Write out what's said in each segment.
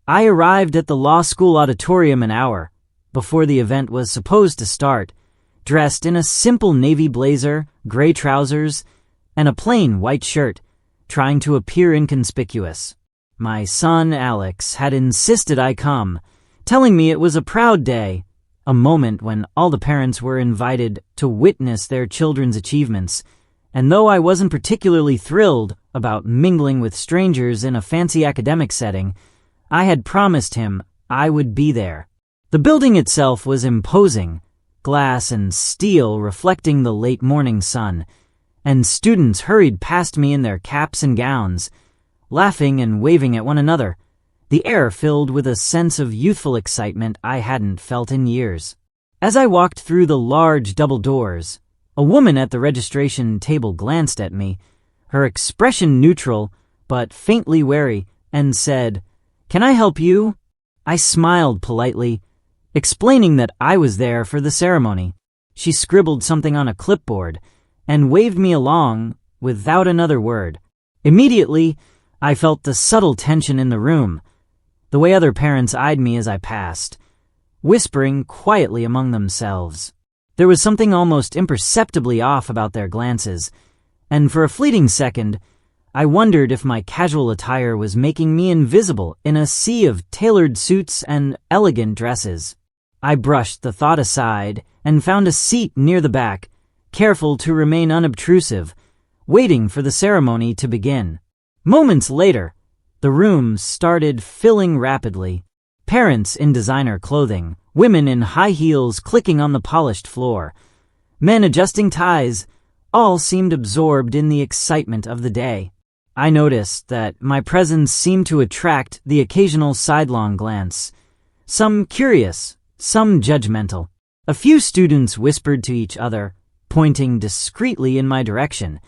I arrived at the law school auditorium an hour before the event was supposed to start, dressed in a simple navy blazer, gray trousers, and a plain white shirt, trying to appear inconspicuous. My son, Alex, had insisted I come, telling me it was a proud day, a moment when all the parents were invited to witness their children's achievements, and though I wasn't particularly thrilled about mingling with strangers in a fancy academic setting, I had promised him I would be there. The building itself was imposing, glass and steel reflecting the late morning sun, and students hurried past me in their caps and gowns, laughing and waving at one another, the air filled with a sense of youthful excitement I hadn't felt in years. As I walked through the large double doors, a woman at the registration table glanced at me, her expression neutral but faintly wary, and said, "Can I help you?" I smiled politely, explaining that I was there for the ceremony. She scribbled something on a clipboard and waved me along without another word. Immediately, I felt the subtle tension in the room, the way other parents eyed me as I passed, whispering quietly among themselves. There was something almost imperceptibly off about their glances, and for a fleeting second, I wondered if my casual attire was making me invisible in a sea of tailored suits and elegant dresses. I brushed the thought aside and found a seat near the back, careful to remain unobtrusive, waiting for the ceremony to begin. Moments later, the room started filling rapidly. Parents in designer clothing, women in high heels clicking on the polished floor, men adjusting ties, all seemed absorbed in the excitement of the day. I noticed that my presence seemed to attract the occasional sidelong glance, some curious, some judgmental. A few students whispered to each other, pointing discreetly in my direction,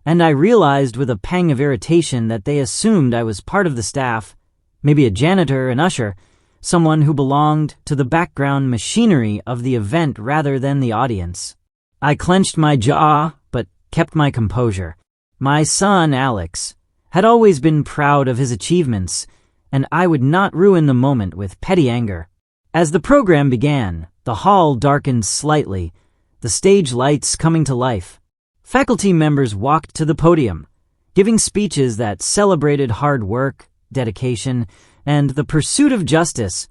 and I realized with a pang of irritation that they assumed I was part of the staff, maybe a janitor, an usher, someone who belonged to the background machinery of the event rather than the audience. I clenched my jaw, but kept my composure. My son, Alex, had always been proud of his achievements, and I would not ruin the moment with petty anger. As the program began, the hall darkened slightly, the stage lights coming to life. Faculty members walked to the podium, giving speeches that celebrated hard work, dedication, and the pursuit of justice,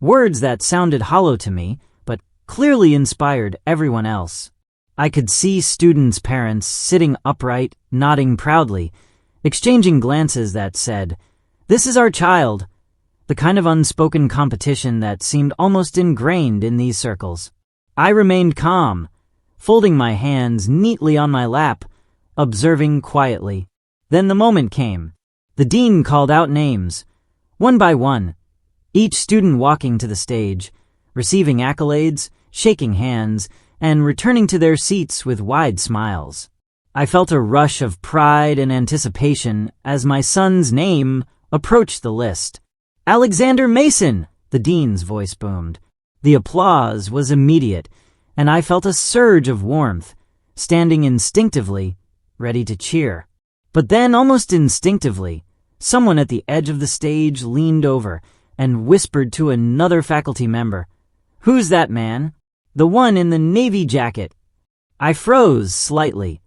words that sounded hollow to me, but clearly inspired everyone else. I could see students' parents sitting upright, nodding proudly, exchanging glances that said, "This is our child," the kind of unspoken competition that seemed almost ingrained in these circles. I remained calm, folding my hands neatly on my lap, observing quietly. Then the moment came. The dean called out names, one by one, each student walking to the stage, receiving accolades, shaking hands, and returning to their seats with wide smiles. I felt a rush of pride and anticipation as my son's name approached the list. "Alexander Mason!" the dean's voice boomed. The applause was immediate, and I felt a surge of warmth, standing instinctively, ready to cheer. But then, almost instinctively, someone at the edge of the stage leaned over and whispered to another faculty member, "Who's that man?" "The one in the navy jacket." I froze slightly,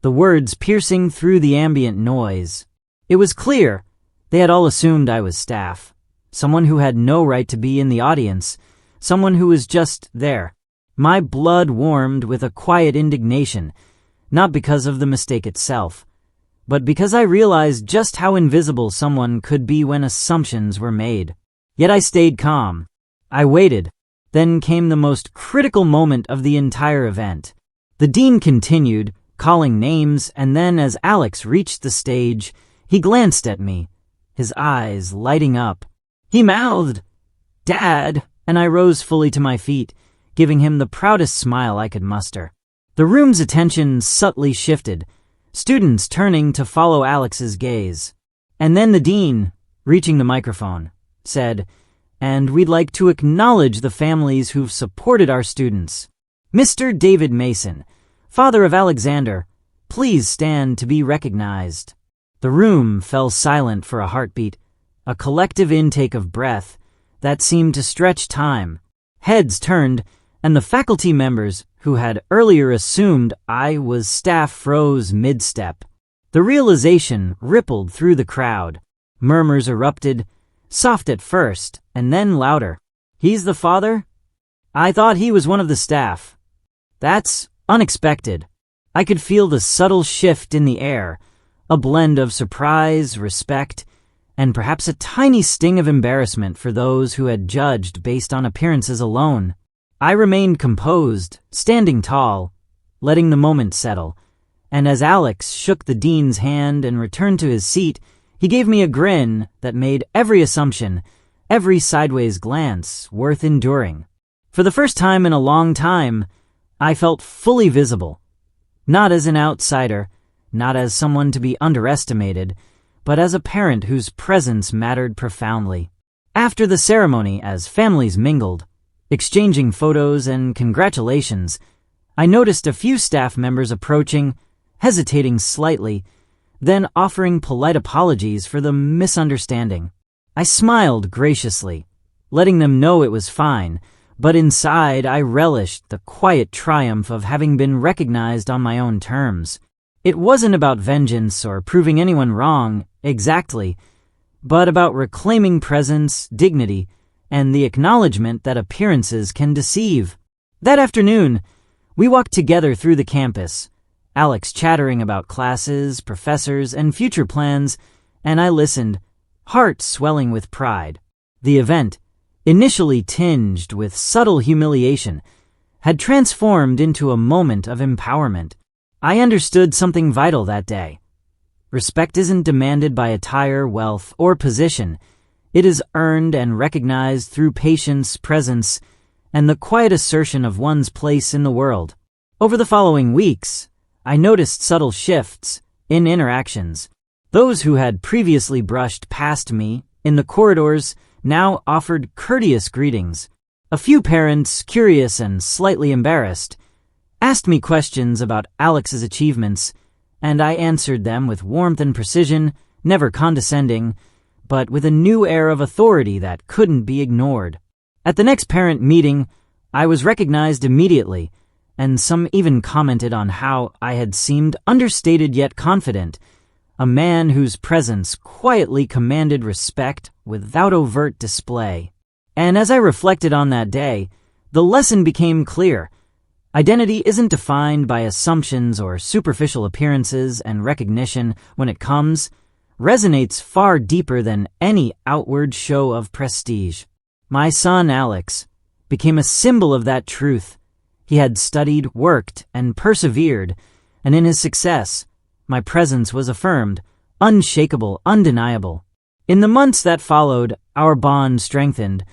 the words piercing through the ambient noise. It was clear they had all assumed I was staff, someone who had no right to be in the audience, someone who was just there. My blood warmed with a quiet indignation, not because of the mistake itself, but because I realized just how invisible someone could be when assumptions were made. Yet I stayed calm. I waited. Then came the most critical moment of the entire event. The dean continued, calling names, and then as Alex reached the stage, he glanced at me, his eyes lighting up. He mouthed, "Dad," and I rose fully to my feet, giving him the proudest smile I could muster. The room's attention subtly shifted, students turning to follow Alex's gaze. And then the dean, reaching the microphone, said, "And we'd like to acknowledge the families who've supported our students. Mr. David Mason, father of Alexander, please stand to be recognized." The room fell silent for a heartbeat, a collective intake of breath that seemed to stretch time. Heads turned, and the faculty members who had earlier assumed I was staff froze mid-step. The realization rippled through the crowd. Murmurs erupted, soft at first, and then louder. "He's the father? I thought he was one of the staff." "That's unexpected." I could feel the subtle shift in the air, a blend of surprise, respect, and perhaps a tiny sting of embarrassment for those who had judged based on appearances alone. I remained composed, standing tall, letting the moment settle, and as Alex shook the dean's hand and returned to his seat, he gave me a grin that made every assumption, every sideways glance, worth enduring. For the first time in a long time, I felt fully visible. Not as an outsider, not as someone to be underestimated, but as a parent whose presence mattered profoundly. After the ceremony, as families mingled, exchanging photos and congratulations, I noticed a few staff members approaching, hesitating slightly, then offering polite apologies for the misunderstanding. I smiled graciously, letting them know it was fine, but inside I relished the quiet triumph of having been recognized on my own terms. It wasn't about vengeance or proving anyone wrong, exactly, but about reclaiming presence, dignity, and the acknowledgement that appearances can deceive. That afternoon, we walked together through the campus, Alex chattering about classes, professors, and future plans, and I listened, heart swelling with pride. The event, initially tinged with subtle humiliation, had transformed into a moment of empowerment. I understood something vital that day. Respect isn't demanded by attire, wealth, or position. It is earned and recognized through patience, presence, and the quiet assertion of one's place in the world. Over the following weeks, I noticed subtle shifts in interactions. Those who had previously brushed past me in the corridors now offered courteous greetings. A few parents, curious and slightly embarrassed, asked me questions about Alex's achievements, and I answered them with warmth and precision, never condescending, but with a new air of authority that couldn't be ignored. At the next parent meeting, I was recognized immediately, and some even commented on how I had seemed understated yet confident, a man whose presence quietly commanded respect without overt display. And as I reflected on that day, the lesson became clear. Identity isn't defined by assumptions or superficial appearances, and recognition, when it comes, resonates far deeper than any outward show of prestige. My son, Alex, became a symbol of that truth. He had studied, worked, and persevered, and in his success, my presence was affirmed, unshakable, undeniable. In the months that followed, our bond strengthened,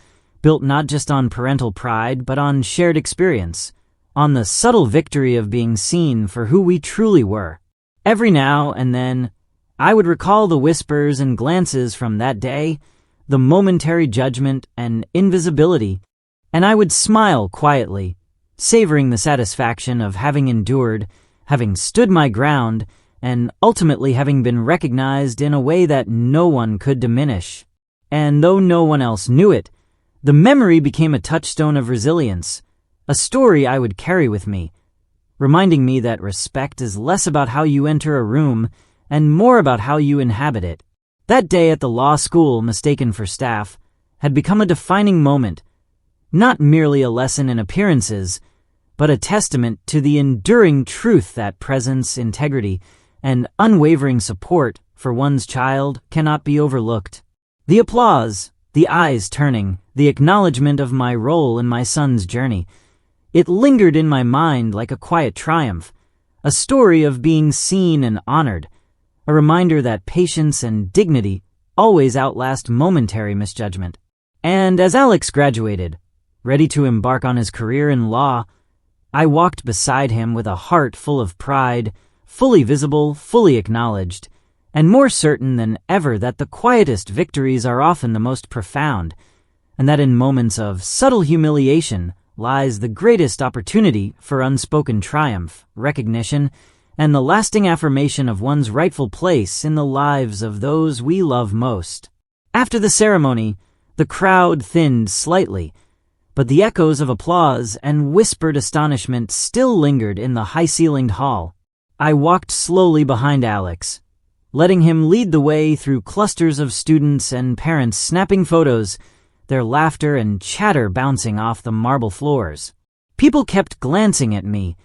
built not just on parental pride, but on shared experience, on the subtle victory of being seen for who we truly were. Every now and then, I would recall the whispers and glances from that day, the momentary judgment and invisibility, and I would smile quietly, savoring the satisfaction of having endured, having stood my ground, and ultimately having been recognized in a way that no one could diminish. And though no one else knew it, the memory became a touchstone of resilience, a story I would carry with me, reminding me that respect is less about how you enter a room and more about how you inhabit it. That day at the law school, mistaken for staff, had become a defining moment, not merely a lesson in appearances, but a testament to the enduring truth that presence, integrity, and unwavering support for one's child cannot be overlooked. The applause, the eyes turning, the acknowledgement of my role in my son's journey, it lingered in my mind like a quiet triumph, a story of being seen and honored, a reminder that patience and dignity always outlast momentary misjudgment. And as Alex graduated, ready to embark on his career in law, I walked beside him with a heart full of pride, fully visible, fully acknowledged, and more certain than ever that the quietest victories are often the most profound, and that in moments of subtle humiliation lies the greatest opportunity for unspoken triumph, recognition, and the lasting affirmation of one's rightful place in the lives of those we love most. After the ceremony, the crowd thinned slightly, but the echoes of applause and whispered astonishment still lingered in the high-ceilinged hall. I walked slowly behind Alex, letting him lead the way through clusters of students and parents snapping photos, their laughter and chatter bouncing off the marble floors. People kept glancing at me,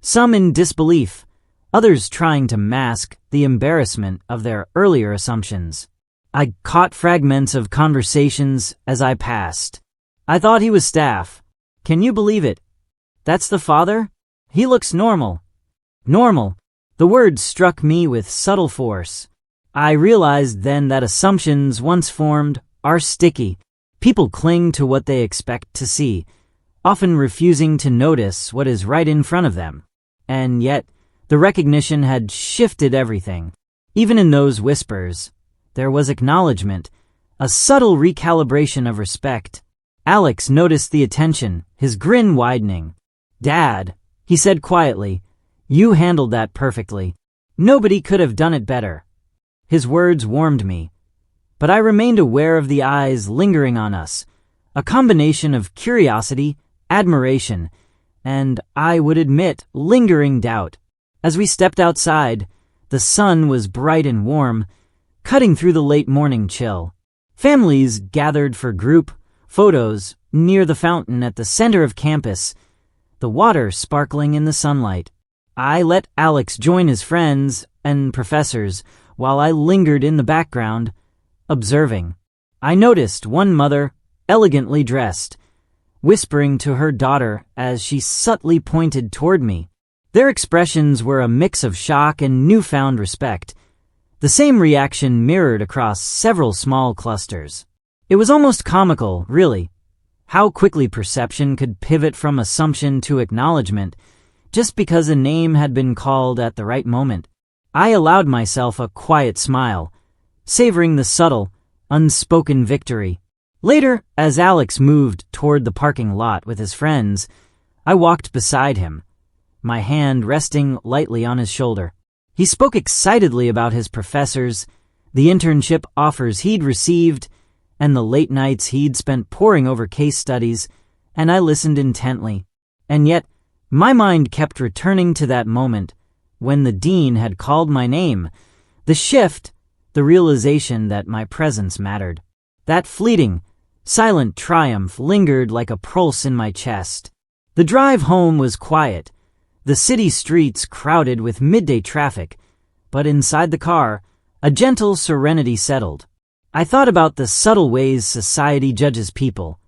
some in disbelief, others trying to mask the embarrassment of their earlier assumptions. I caught fragments of conversations as I passed. I thought he was staff. Can you believe it? That's the father? He looks normal. Normal. The word struck me with subtle force. I realized then that assumptions once formed are sticky. People cling to what they expect to see, often refusing to notice what is right in front of them. And yet, the recognition had shifted everything. Even in those whispers, there was acknowledgement, a subtle recalibration of respect. Alex noticed the attention, his grin widening. "Dad," he said quietly, "you handled that perfectly. Nobody could have done it better." His words warmed me, but I remained aware of the eyes lingering on us, a combination of curiosity, admiration, and, I would admit, lingering doubt. As we stepped outside, the sun was bright and warm, cutting through the late morning chill. Families gathered for group photos near the fountain at the center of campus, the water sparkling in the sunlight. I let Alex join his friends and professors while I lingered in the background, observing. I noticed one mother, elegantly dressed, whispering to her daughter as she subtly pointed toward me. Their expressions were a mix of shock and newfound respect. The same reaction mirrored across several small clusters. It was almost comical, really, how quickly perception could pivot from assumption to acknowledgement just because a name had been called at the right moment. I allowed myself a quiet smile, savoring the subtle, unspoken victory. Later, as Alex moved toward the parking lot with his friends, I walked beside him, my hand resting lightly on his shoulder. He spoke excitedly about his professors, the internship offers he'd received, and the late nights he'd spent poring over case studies, and I listened intently. And yet, my mind kept returning to that moment when the dean had called my name, the shift, the realization that my presence mattered. That fleeting, silent triumph lingered like a pulse in my chest. The drive home was quiet, the city streets crowded with midday traffic, but inside the car, a gentle serenity settled. I thought about the subtle ways society judges people,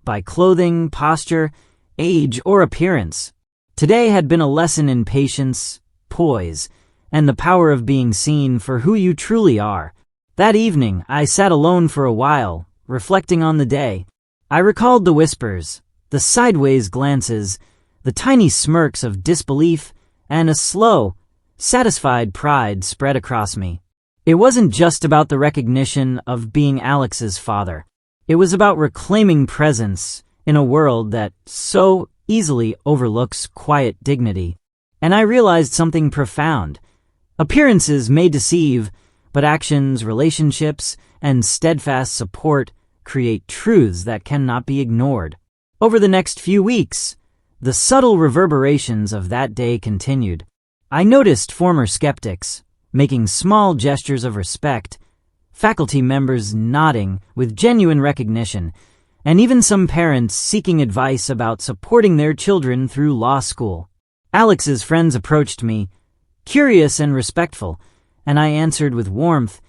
by clothing, posture, age, or appearance. Today had been a lesson in patience, poise, and the power of being seen for who you truly are. That evening, I sat alone for a while, reflecting on the day. I recalled the whispers, the sideways glances, the tiny smirks of disbelief, and a slow, satisfied pride spread across me. It wasn't just about the recognition of being Alex's father. It was about reclaiming presence in a world that so easily overlooks quiet dignity. And I realized something profound. Appearances may deceive, but actions, relationships, and steadfast support create truths that cannot be ignored. Over the next few weeks, the subtle reverberations of that day continued. I noticed former skeptics making small gestures of respect, faculty members nodding with genuine recognition, and even some parents seeking advice about supporting their children through law school. Alex's friends approached me, curious and respectful, and I answered with warmth,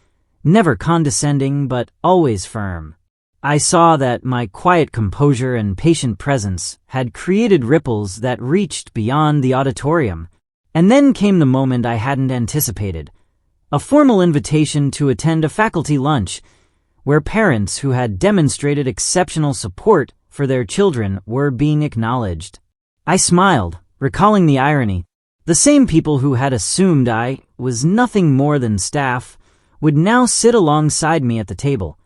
never condescending but always firm. I saw that my quiet composure and patient presence had created ripples that reached beyond the auditorium. And then came the moment I hadn't anticipated, a formal invitation to attend a faculty lunch, where parents who had demonstrated exceptional support for their children were being acknowledged. I smiled, recalling the irony. The same people who had assumed I was nothing more than staff would now sit alongside me at the table,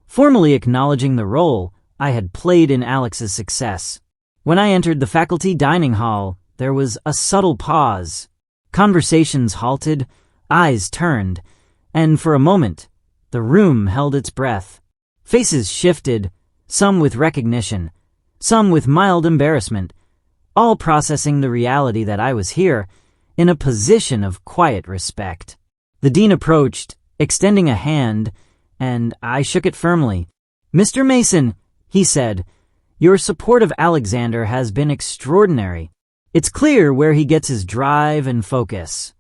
formally acknowledging the role I had played in Alex's success. When I entered the faculty dining hall, there was a subtle pause. Conversations halted, eyes turned, and for a moment, The room held its breath. Faces shifted, some with recognition, some with mild embarrassment, all processing the reality that I was here, in a position of quiet respect. The dean approached, extending a hand, and I shook it firmly. "Mr. Mason," he said, "your support of Alexander has been extraordinary. It's clear where he gets his drive and focus."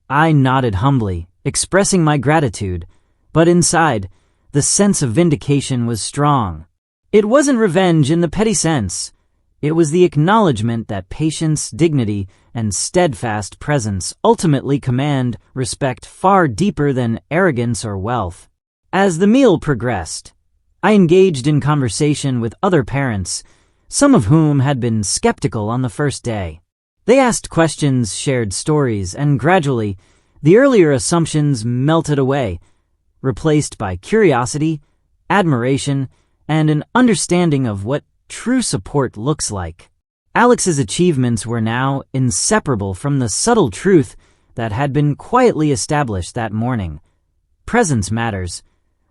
I nodded humbly, expressing my gratitude, but inside, the sense of vindication was strong. It wasn't revenge in the petty sense. It was the acknowledgement that patience, dignity, and steadfast presence ultimately command respect far deeper than arrogance or wealth. As the meal progressed, I engaged in conversation with other parents, some of whom had been skeptical on the first day. They asked questions, shared stories, and gradually, the earlier assumptions melted away, replaced by curiosity, admiration, and an understanding of what true support looks like. Alex's achievements were now inseparable from the subtle truth that had been quietly established that morning. Presence matters.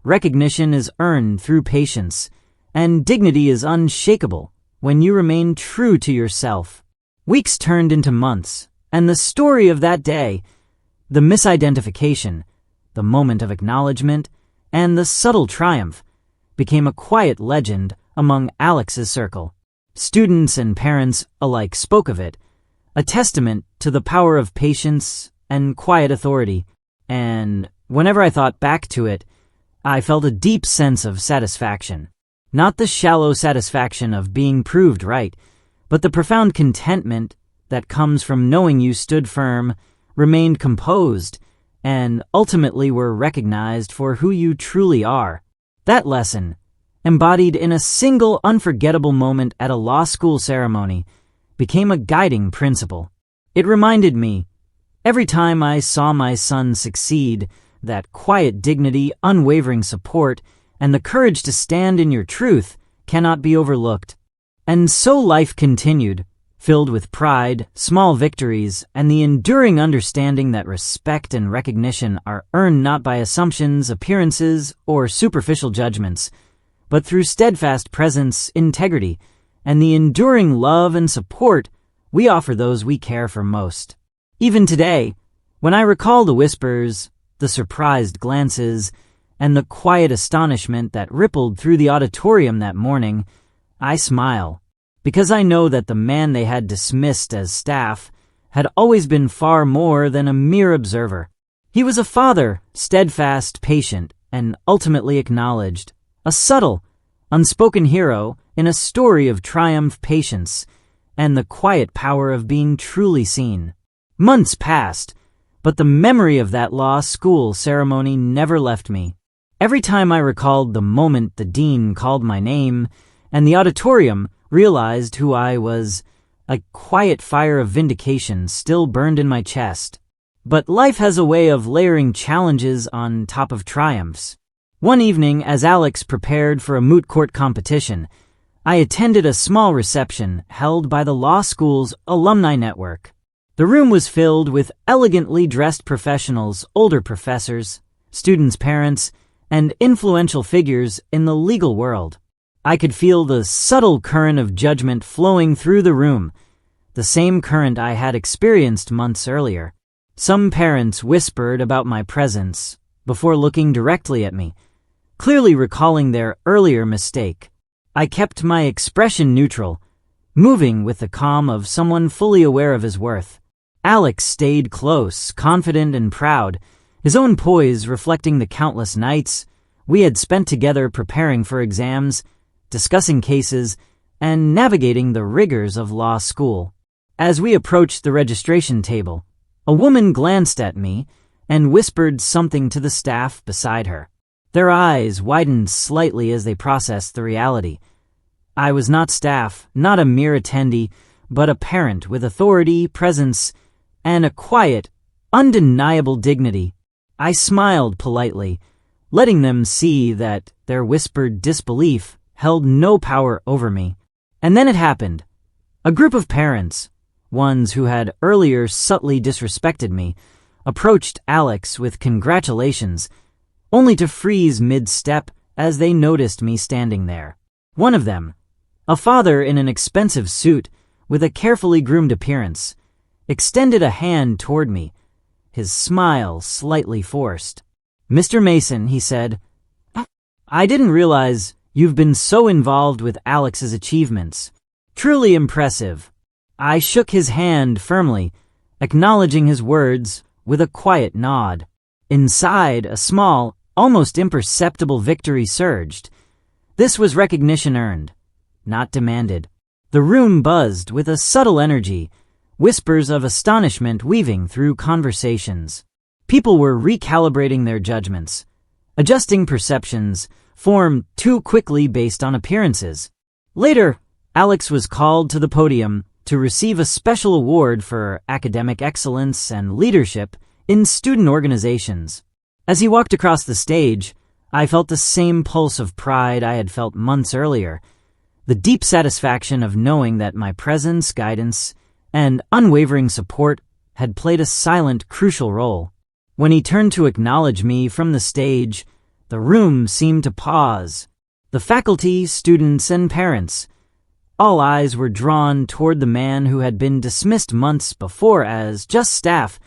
Recognition is earned through patience, and dignity is unshakable when you remain true to yourself. Weeks turned into months, and the story of that day, the misidentification, the moment of acknowledgement, and the subtle triumph, became a quiet legend among Alex's circle. Students and parents alike spoke of it, a testament to the power of patience and quiet authority, and whenever I thought back to it, I felt a deep sense of satisfaction. Not the shallow satisfaction of being proved right, but the profound contentment that comes from knowing you stood firm, remained composed, and ultimately were recognized for who you truly are. That lesson, embodied in a single unforgettable moment at a law school ceremony, became a guiding principle. It reminded me, every time I saw my son succeed, that quiet dignity, unwavering support, and the courage to stand in your truth cannot be overlooked. And so life continued, filled with pride, small victories, and the enduring understanding that respect and recognition are earned not by assumptions, appearances, or superficial judgments, but through steadfast presence, integrity, and the enduring love and support we offer those we care for most. Even today, when I recall the whispers, the surprised glances, and the quiet astonishment that rippled through the auditorium that morning, I smile, because I know that the man they had dismissed as staff had always been far more than a mere observer. He was a father, steadfast, patient, and ultimately acknowledged, a subtle, unspoken hero in a story of triumph, patience, and the quiet power of being truly seen. Months passed, but the memory of that law school ceremony never left me. Every time I recalled the moment the dean called my name and the auditorium realized who I was, a quiet fire of vindication still burned in my chest. But life has a way of layering challenges on top of triumphs. One evening, as Alex prepared for a moot court competition, I attended a small reception held by the law school's alumni network. The room was filled with elegantly dressed professionals, older professors, students' parents, and influential figures in the legal world. I could feel the subtle current of judgment flowing through the room, the same current I had experienced months earlier. Some parents whispered about my presence before looking directly at me, clearly recalling their earlier mistake. I kept my expression neutral, moving with the calm of someone fully aware of his worth. Alex stayed close, confident and proud, his own poise reflecting the countless nights we had spent together preparing for exams, discussing cases, and navigating the rigors of law school. As we approached the registration table, a woman glanced at me and whispered something to the staff beside her. Their eyes widened slightly as they processed the reality. I was not staff, not a mere attendee, but a parent with authority, presence, and a quiet, undeniable dignity. I smiled politely, letting them see that their whispered disbelief held no power over me. And then it happened. A group of parents, ones who had earlier subtly disrespected me, approached Alex with congratulations, only to freeze mid-step as they noticed me standing there. One of them, a father in an expensive suit with a carefully groomed appearance, extended a hand toward me, his smile slightly forced. "Mr. Mason," he said, "I didn't realize you've been so involved with Alex's achievements. Truly impressive." I shook his hand firmly, acknowledging his words with a quiet nod. Inside, a small, almost imperceptible victory surged. This was recognition earned, not demanded. The room buzzed with a subtle energy, whispers of astonishment weaving through conversations. People were recalibrating their judgments, adjusting perceptions formed too quickly based on appearances. Later, Alex was called to the podium to receive a special award for academic excellence and leadership in student organizations. As he walked across the stage, I felt the same pulse of pride I had felt months earlier, the deep satisfaction of knowing that my presence, guidance, and unwavering support had played a silent, crucial role. When he turned to acknowledge me from the stage, the room seemed to pause. The faculty, students, and parents, all eyes were drawn toward the man who had been dismissed months before as just staff,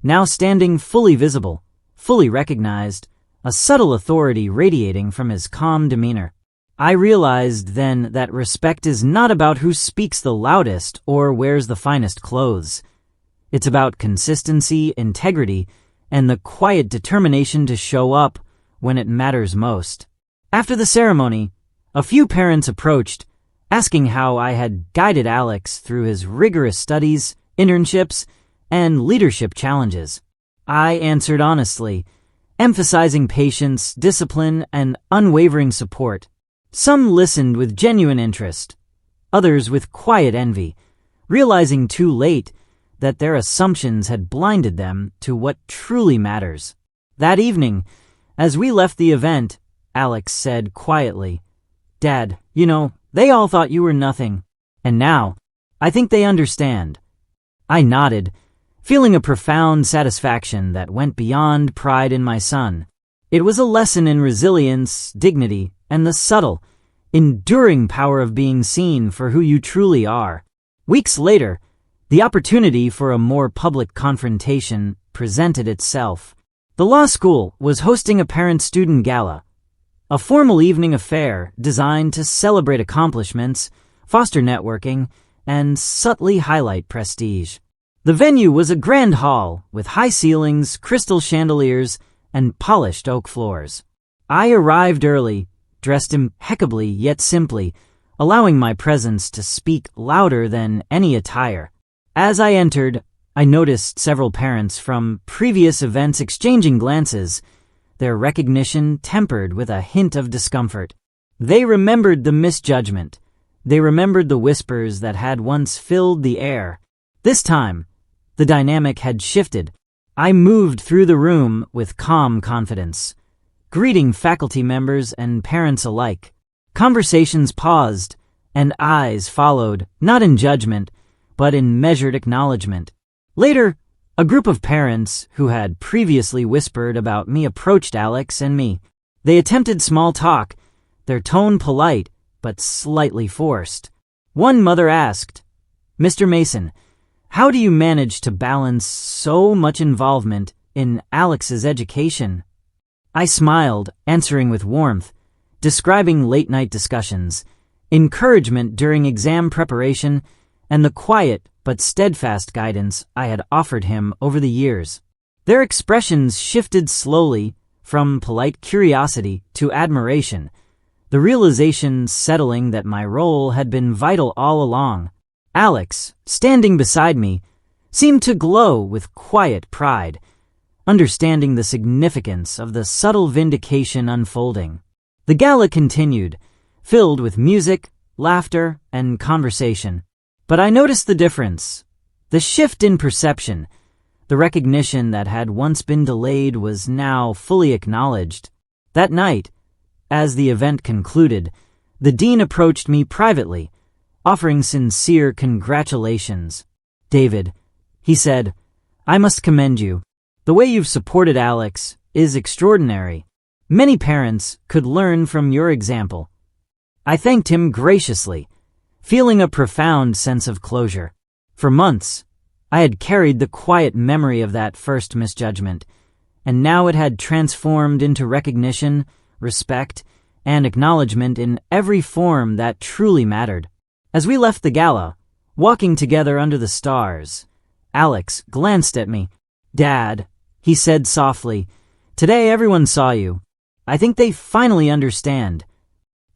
now standing fully visible, fully recognized, a subtle authority radiating from his calm demeanor. I realized then that respect is not about who speaks the loudest or wears the finest clothes. It's about consistency, integrity, and the quiet determination to show up when it matters most. After the ceremony, a few parents approached, asking how I had guided Alex through his rigorous studies, internships, and leadership challenges. I answered honestly, emphasizing patience, discipline, and unwavering support. Some listened with genuine interest, others with quiet envy, realizing too late that their assumptions had blinded them to what truly matters. That evening, as we left the event, Alex said quietly, "Dad, they all thought you were nothing. And now, I think they understand." I nodded, feeling a profound satisfaction that went beyond pride in my son. It was a lesson in resilience, dignity, and the subtle, enduring power of being seen for who you truly are. Weeks later, the opportunity for a more public confrontation presented itself. The law school was hosting a parent-student gala, a formal evening affair designed to celebrate accomplishments, foster networking, and subtly highlight prestige. The venue was a grand hall with high ceilings, crystal chandeliers, and polished oak floors. I arrived early, dressed impeccably yet simply, allowing my presence to speak louder than any attire. As I entered, I noticed several parents from previous events exchanging glances, their recognition tempered with a hint of discomfort. They remembered the misjudgment. They remembered the whispers that had once filled the air. This time, the dynamic had shifted. I moved through the room with calm confidence, greeting faculty members and parents alike. Conversations paused, and eyes followed, not in judgment, but in measured acknowledgement. Later, a group of parents who had previously whispered about me approached Alex and me. They attempted small talk, their tone polite but slightly forced. One mother asked, "Mr. Mason, how do you manage to balance so much involvement in Alex's education?" I smiled, answering with warmth, describing late-night discussions, encouragement during exam preparation, and the quiet but steadfast guidance I had offered him over the years. Their expressions shifted slowly from polite curiosity to admiration, the realization settling that my role had been vital all along. Alex, standing beside me, seemed to glow with quiet pride, understanding the significance of the subtle vindication unfolding. The gala continued, filled with music, laughter, and conversation. But I noticed the difference, the shift in perception. The recognition that had once been delayed was now fully acknowledged. That night, as the event concluded, the dean approached me privately, offering sincere congratulations. "David," he said, "I must commend you. The way you've supported Alex is extraordinary. Many parents could learn from your example." I thanked him graciously, feeling a profound sense of closure. For months, I had carried the quiet memory of that first misjudgment, and now it had transformed into recognition, respect, and acknowledgement in every form that truly mattered. As we left the gala, walking together under the stars, Alex glanced at me. "Dad," he said softly, "today everyone saw you. I think they finally understand."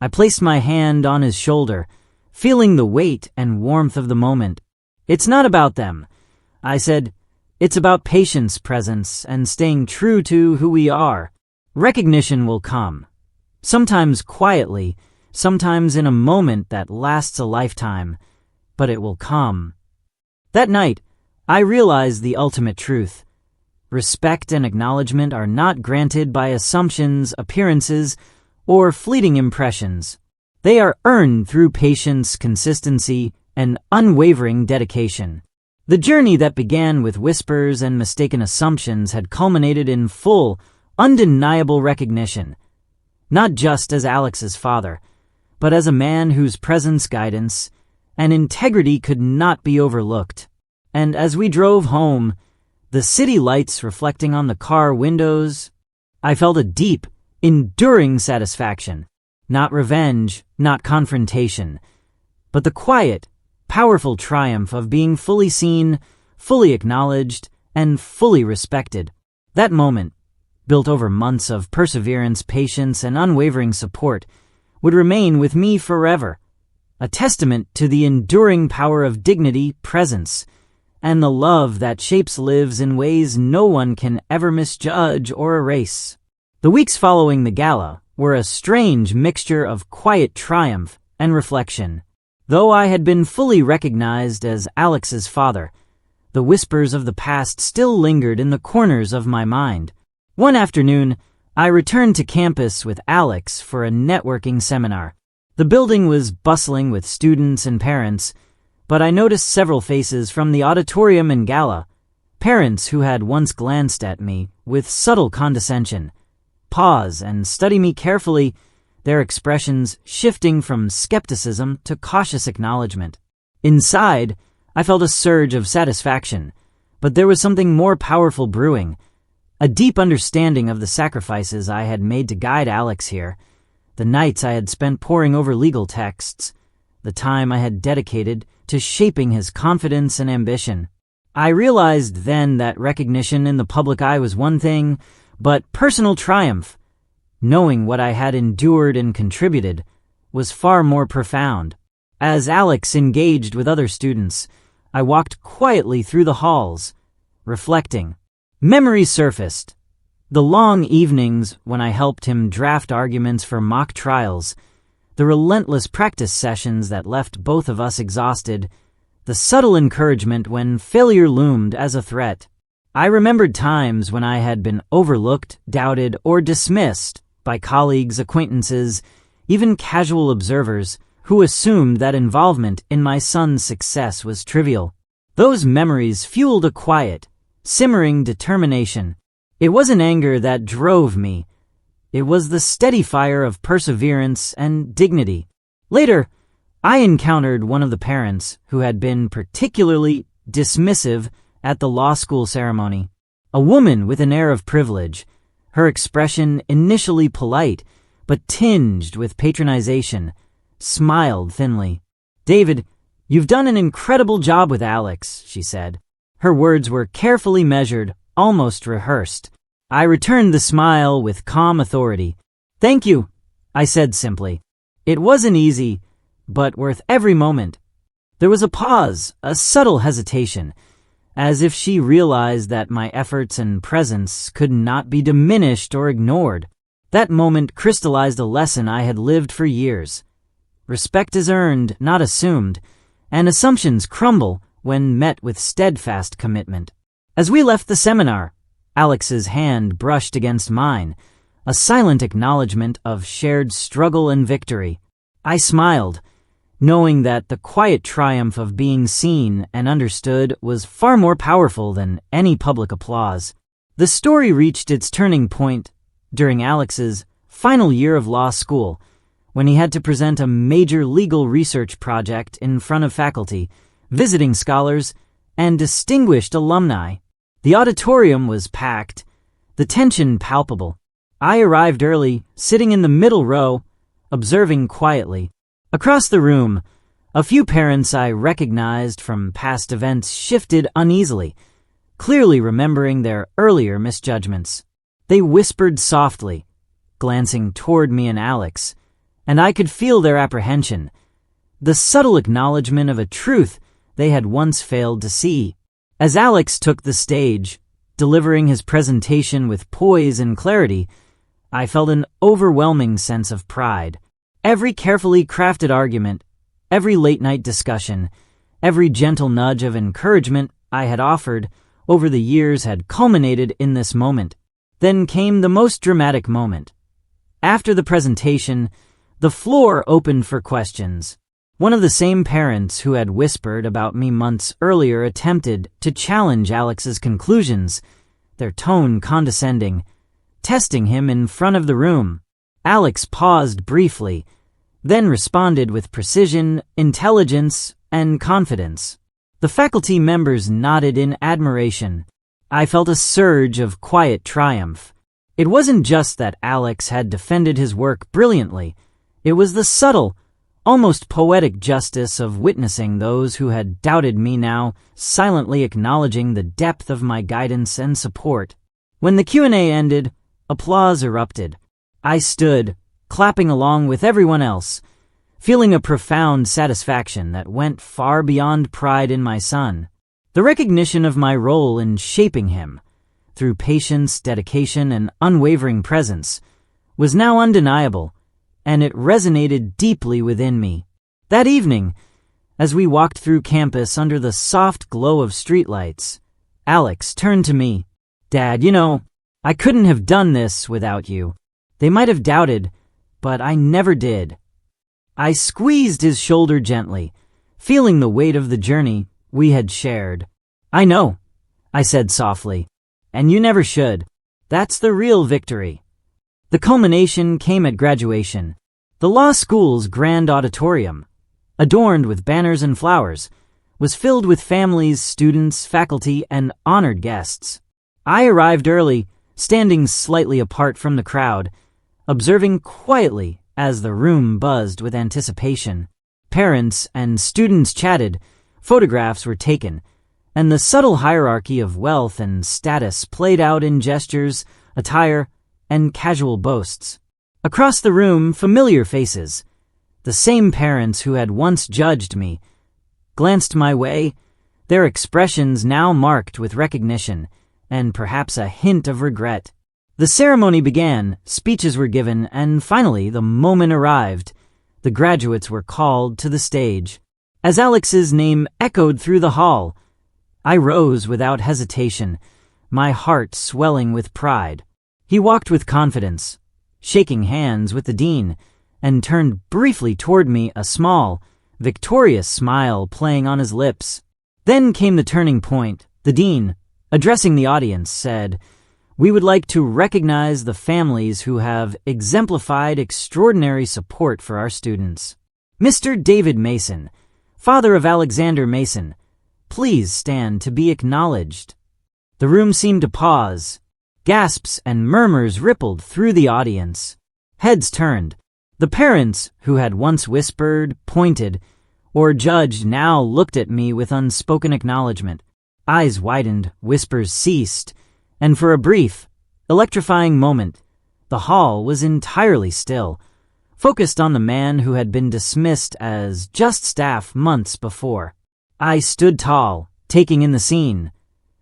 I placed my hand on his shoulder, feeling the weight and warmth of the moment. "It's not about them," I said. "It's about patience, presence, and staying true to who we are. Recognition will come. Sometimes quietly, sometimes in a moment that lasts a lifetime, but it will come." That night, I realized the ultimate truth. Respect and acknowledgement are not granted by assumptions, appearances, or fleeting impressions. They are earned through patience, consistency, and unwavering dedication. The journey that began with whispers and mistaken assumptions had culminated in full, undeniable recognition, not just as Alex's father, but as a man whose presence, guidance, and integrity could not be overlooked. And as we drove home, the city lights reflecting on the car windows, I felt a deep, enduring satisfaction. Not revenge, not confrontation, but the quiet, powerful triumph of being fully seen, fully acknowledged, and fully respected. That moment, built over months of perseverance, patience, and unwavering support, would remain with me forever, a testament to the enduring power of dignity, presence, and the love that shapes lives in ways no one can ever misjudge or erase. The weeks following the gala were a strange mixture of quiet triumph and reflection. Though I had been fully recognized as Alex's father, the whispers of the past still lingered in the corners of my mind. One afternoon, I returned to campus with Alex for a networking seminar. The building was bustling with students and parents, but I noticed several faces from the auditorium and gala, parents who had once glanced at me with subtle condescension, pause and study me carefully, their expressions shifting from skepticism to cautious acknowledgement. Inside, I felt a surge of satisfaction, but there was something more powerful brewing, a deep understanding of the sacrifices I had made to guide Alex here, the nights I had spent poring over legal texts, the time I had dedicated to shaping his confidence and ambition. I realized then that recognition in the public eye was one thing, but personal triumph, knowing what I had endured and contributed, was far more profound. As Alex engaged with other students, I walked quietly through the halls, reflecting. Memories surfaced. The long evenings when I helped him draft arguments for mock trials, the relentless practice sessions that left both of us exhausted, the subtle encouragement when failure loomed as a threat. I remembered times when I had been overlooked, doubted, or dismissed by colleagues, acquaintances, even casual observers who assumed that involvement in my son's success was trivial. Those memories fueled a quiet, simmering determination. It wasn't anger that drove me. It was the steady fire of perseverance and dignity. Later, I encountered one of the parents who had been particularly dismissive at the law school ceremony. A woman with an air of privilege, her expression initially polite but tinged with patronization, smiled thinly. "David, you've done an incredible job with Alex," she said. Her words were carefully measured, almost rehearsed. I returned the smile with calm authority. "Thank you," I said simply. It wasn't easy, but worth every moment. There was a pause, a subtle hesitation, as if she realized that my efforts and presence could not be diminished or ignored. That moment crystallized a lesson I had lived for years. Respect is earned, not assumed, and assumptions crumble when met with steadfast commitment. As we left the seminar, Alex's hand brushed against mine, a silent acknowledgement of shared struggle and victory. I smiled, knowing that the quiet triumph of being seen and understood was far more powerful than any public applause. The story reached its turning point during Alex's final year of law school, when he had to present a major legal research project in front of faculty, visiting scholars, and distinguished alumni. The auditorium was packed, the tension palpable. I arrived early, sitting in the middle row, observing quietly. Across the room, a few parents I recognized from past events shifted uneasily, clearly remembering their earlier misjudgments. They whispered softly, glancing toward me and Alex, and I could feel their apprehension, the subtle acknowledgement of a truth they had once failed to see. As Alex took the stage, delivering his presentation with poise and clarity, I felt an overwhelming sense of pride. Every carefully crafted argument, every late-night discussion, every gentle nudge of encouragement I had offered over the years had culminated in this moment. Then came the most dramatic moment. After the presentation, the floor opened for questions. One of the same parents who had whispered about me months earlier attempted to challenge Alex's conclusions, their tone condescending, testing him in front of the room. Alex paused briefly, then responded with precision, intelligence, and confidence. The faculty members nodded in admiration. I felt a surge of quiet triumph. It wasn't just that Alex had defended his work brilliantly. It was the subtle, almost poetic justice of witnessing those who had doubted me now silently acknowledging the depth of my guidance and support. When the Q&A ended, applause erupted. I stood, clapping along with everyone else, feeling a profound satisfaction that went far beyond pride in my son. The recognition of my role in shaping him, through patience, dedication, and unwavering presence, was now undeniable, and it resonated deeply within me. That evening, as we walked through campus under the soft glow of streetlights, Alex turned to me. "Dad, I couldn't have done this without you. They might have doubted, but I never did." I squeezed his shoulder gently, feeling the weight of the journey we had shared. "I know," I said softly, "and you never should. That's the real victory." The culmination came at graduation. The law school's grand auditorium, adorned with banners and flowers, was filled with families, students, faculty, and honored guests. I arrived early, standing slightly apart from the crowd, observing quietly as the room buzzed with anticipation. Parents and students chatted, photographs were taken, and the subtle hierarchy of wealth and status played out in gestures, attire, and casual boasts. Across the room, familiar faces, the same parents who had once judged me, glanced my way, their expressions now marked with recognition and perhaps a hint of regret. The ceremony began, speeches were given, and finally the moment arrived. The graduates were called to the stage. As Alex's name echoed through the hall, I rose without hesitation, my heart swelling with pride. He walked with confidence, shaking hands with the dean, and turned briefly toward me, a small, victorious smile playing on his lips. Then came the turning point. The dean, addressing the audience, said, "We would like to recognize the families who have exemplified extraordinary support for our students. Mr. David Mason, father of Alexander Mason, please stand to be acknowledged." The room seemed to pause. Gasps and murmurs rippled through the audience. Heads turned. The parents, who had once whispered, pointed, or judged, now looked at me with unspoken acknowledgement. Eyes widened, whispers ceased, and for a brief, electrifying moment, the hall was entirely still, focused on the man who had been dismissed as just staff months before. I stood tall, taking in the scene,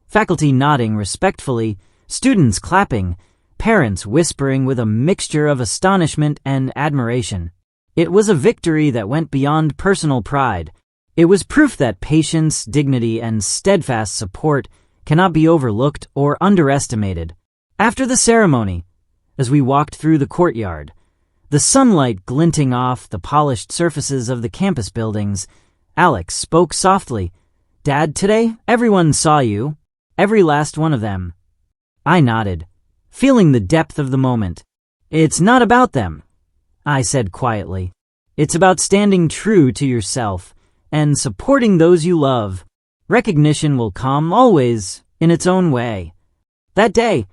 faculty nodding respectfully, students clapping, parents whispering with a mixture of astonishment and admiration. It was a victory that went beyond personal pride. It was proof that patience, dignity, and steadfast support cannot be overlooked or underestimated. After the ceremony, as we walked through the courtyard, the sunlight glinting off the polished surfaces of the campus buildings, Alex spoke softly. "Dad, today everyone saw you, every last one of them." I nodded, feeling the depth of the moment. "It's not about them," I said quietly. "It's about standing true to yourself and supporting those you love. Recognition will come always in its own way." That day,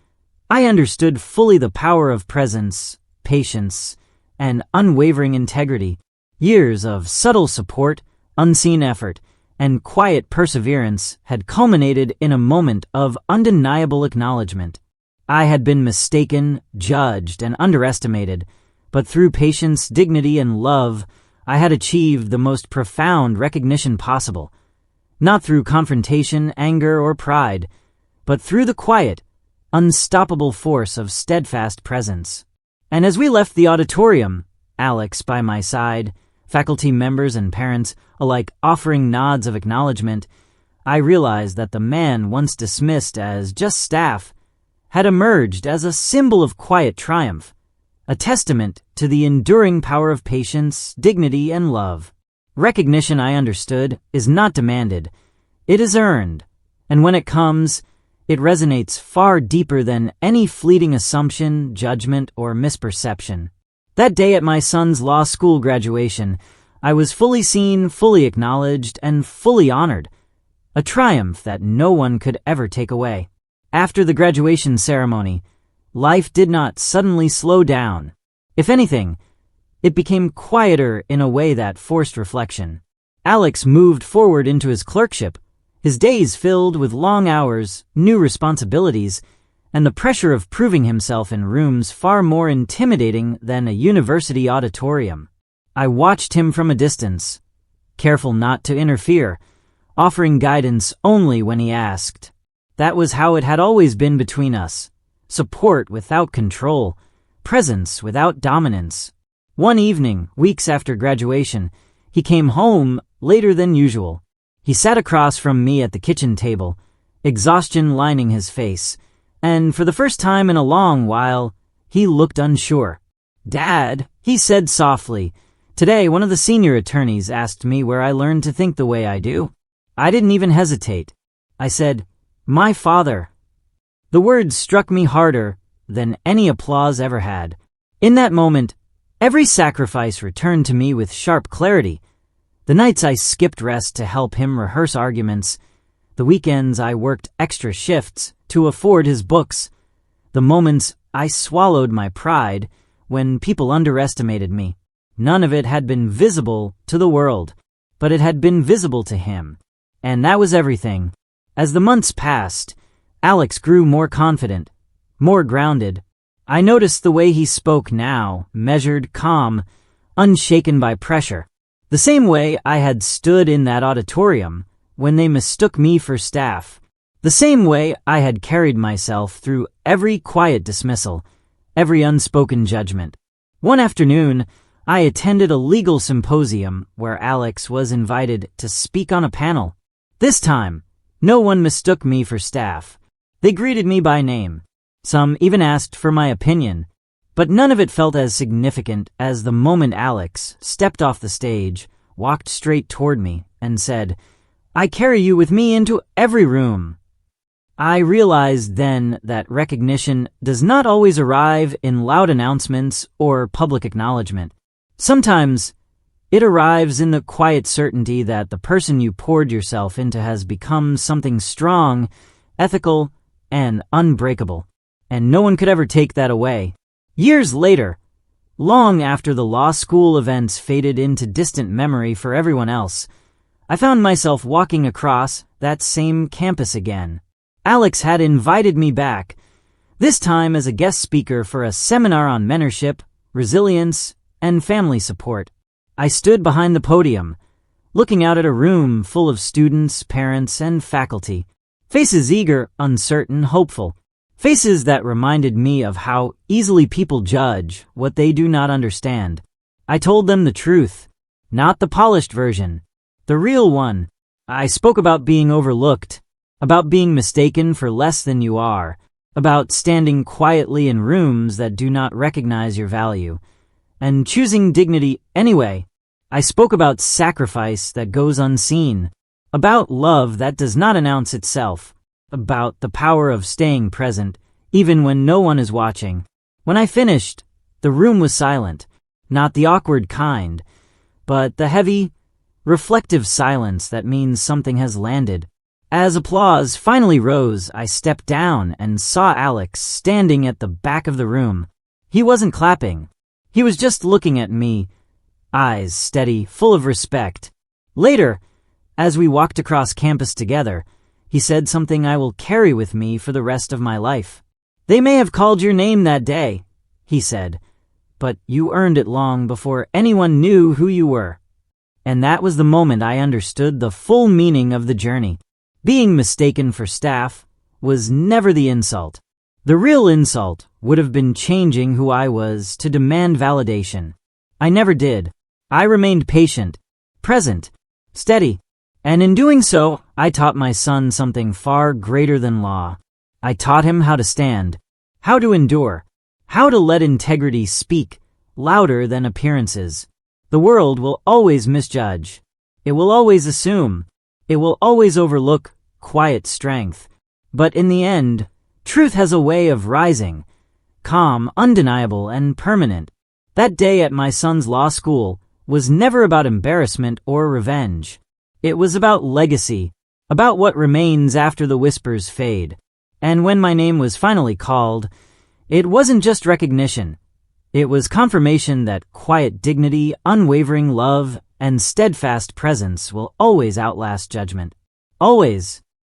I understood fully the power of presence, patience, and unwavering integrity. Years of subtle support, unseen effort, and quiet perseverance had culminated in a moment of undeniable acknowledgement. I had been mistaken, judged, and underestimated, but through patience, dignity, and love, I had achieved the most profound recognition possible. Not through confrontation, anger, or pride, but through the quiet, unstoppable force of steadfast presence. And as we left the auditorium, Alex by my side, faculty members and parents alike offering nods of acknowledgement, I realized that the man once dismissed as just staff had emerged as a symbol of quiet triumph, a testament to the enduring power of patience, dignity, and love. Recognition, I understood, is not demanded. It is earned, and when it comes, it resonates far deeper than any fleeting assumption, judgment, or misperception. That day at my son's law school graduation, I was fully seen, fully acknowledged, and fully honored, a triumph that no one could ever take away. After the graduation ceremony, life did not suddenly slow down. If anything, it became quieter in a way that forced reflection. Alex moved forward into his clerkship, his days filled with long hours, new responsibilities, and the pressure of proving himself in rooms far more intimidating than a university auditorium. I watched him from a distance, careful not to interfere, offering guidance only when he asked. That was how it had always been between us: support without control, presence without dominance. One evening, weeks after graduation, he came home later than usual. He sat across from me at the kitchen table, exhaustion lining his face, and for the first time in a long while, he looked unsure. "Dad," he said softly, "today one of the senior attorneys asked me where I learned to think the way I do." I didn't even hesitate. I said, "My father." The words struck me harder than any applause ever had. In that moment, every sacrifice returned to me with sharp clarity. The nights I skipped rest to help him rehearse arguments, the weekends I worked extra shifts to afford his books, the moments I swallowed my pride when people underestimated me. None of it had been visible to the world, but it had been visible to him. And that was everything. As the months passed, Alex grew more confident, more grounded. I noticed the way he spoke now, measured, calm, unshaken by pressure. The same way I had stood in that auditorium when they mistook me for staff. The same way I had carried myself through every quiet dismissal, every unspoken judgment. One afternoon, I attended a legal symposium where Alex was invited to speak on a panel. This time, no one mistook me for staff. They greeted me by name. Some even asked for my opinion, but none of it felt as significant as the moment Alex stepped off the stage, walked straight toward me, and said, "I carry you with me into every room." I realized then that recognition does not always arrive in loud announcements or public acknowledgement. Sometimes it arrives in the quiet certainty that the person you poured yourself into has become something strong, ethical, and unbreakable, and no one could ever take that away. Years later, long after the law school events faded into distant memory for everyone else, I found myself walking across that same campus again. Alex had invited me back, this time as a guest speaker for a seminar on mentorship, resilience, and family support. I stood behind the podium, looking out at a room full of students, parents, and faculty. Faces eager, uncertain, hopeful. Faces that reminded me of how easily people judge what they do not understand. I told them the truth, not the polished version, the real one. I spoke about being overlooked, about being mistaken for less than you are, about standing quietly in rooms that do not recognize your value, and choosing dignity anyway. I spoke about sacrifice that goes unseen, about love that does not announce itself, about the power of staying present, even when no one is watching. When I finished, the room was silent, not the awkward kind, but the heavy, reflective silence that means something has landed. As applause finally rose, I stepped down and saw Alex standing at the back of the room. He wasn't clapping. He was just looking at me, eyes steady, full of respect. Later, as we walked across campus together, he said something I will carry with me for the rest of my life. "They may have called your name that day," he said, "but you earned it long before anyone knew who you were." And that was the moment I understood the full meaning of the journey. Being mistaken for staff was never the insult. The real insult would have been changing who I was to demand validation. I never did. I remained patient, present, steady, and in doing so, I taught my son something far greater than law. I taught him how to stand, how to endure, how to let integrity speak louder than appearances. The world will always misjudge. It will always assume. It will always overlook quiet strength. But in the end, truth has a way of rising, calm, undeniable, and permanent. That day at my son's law school was never about embarrassment or revenge. It was about legacy, about what remains after the whispers fade. And when my name was finally called, it wasn't just recognition. It was confirmation that quiet dignity, unwavering love, and steadfast presence will always outlast judgment. Always.